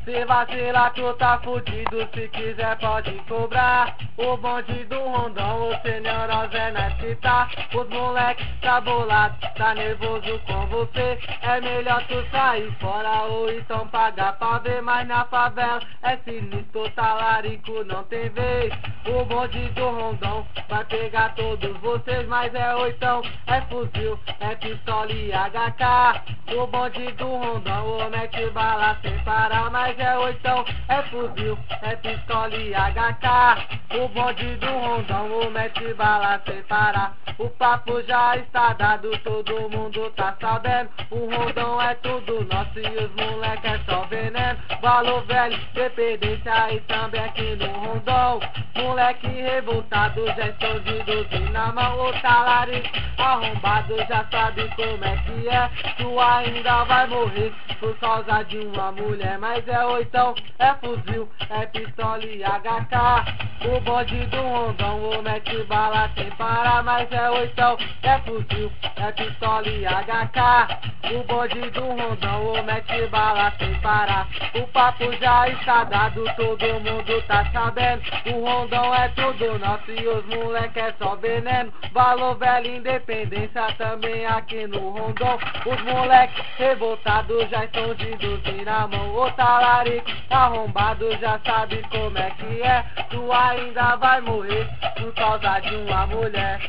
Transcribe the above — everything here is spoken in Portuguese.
Se vacilar tu tá fudido, se quiser pode cobrar. O bonde do Rondão, o senhor Zé nesse tá. Os moleque tá bolado, tá nervoso com você. É melhor tu sair fora ou então pagar pra ver. Mas na favela é sinistro, talarico, não tem vez. O bonde do Rondão vai pegar todos vocês. Mas é oitão, é fuzil, é pistola e HK. O bonde do Rondão, mete bala sem parar. Mas é oitão, é fuzil, é pistola e HK. O bonde do Rondão, mete bala sem parar. O papo já está dado, todo mundo tá sabendo. O Rondão é tudo nosso e os moleque é só veneno. Valor velho, dependência e também aqui no Rondão. Moleque revoltado, já escondido na mão. O talarico arrombado já sabe como é que é. Tu ainda vai morrer por causa de uma mulher. Mas é oitão, é fuzil, é pistola e HK. O bonde do Rondão, mete bala sem parar. Mas é oitão, é fuzil, é pistola e HK. O bonde do Rondão, mete bala sem parar. O papo já está dado, todo mundo tá sabendo. O Rondão é tudo nosso e os moleque é só veneno. Valor velho, independência também aqui no Rondão. Os moleque revoltados já estão de na mão. O talarico arrombado já sabe como é que é. Tu ainda vai morrer por causa de uma mulher.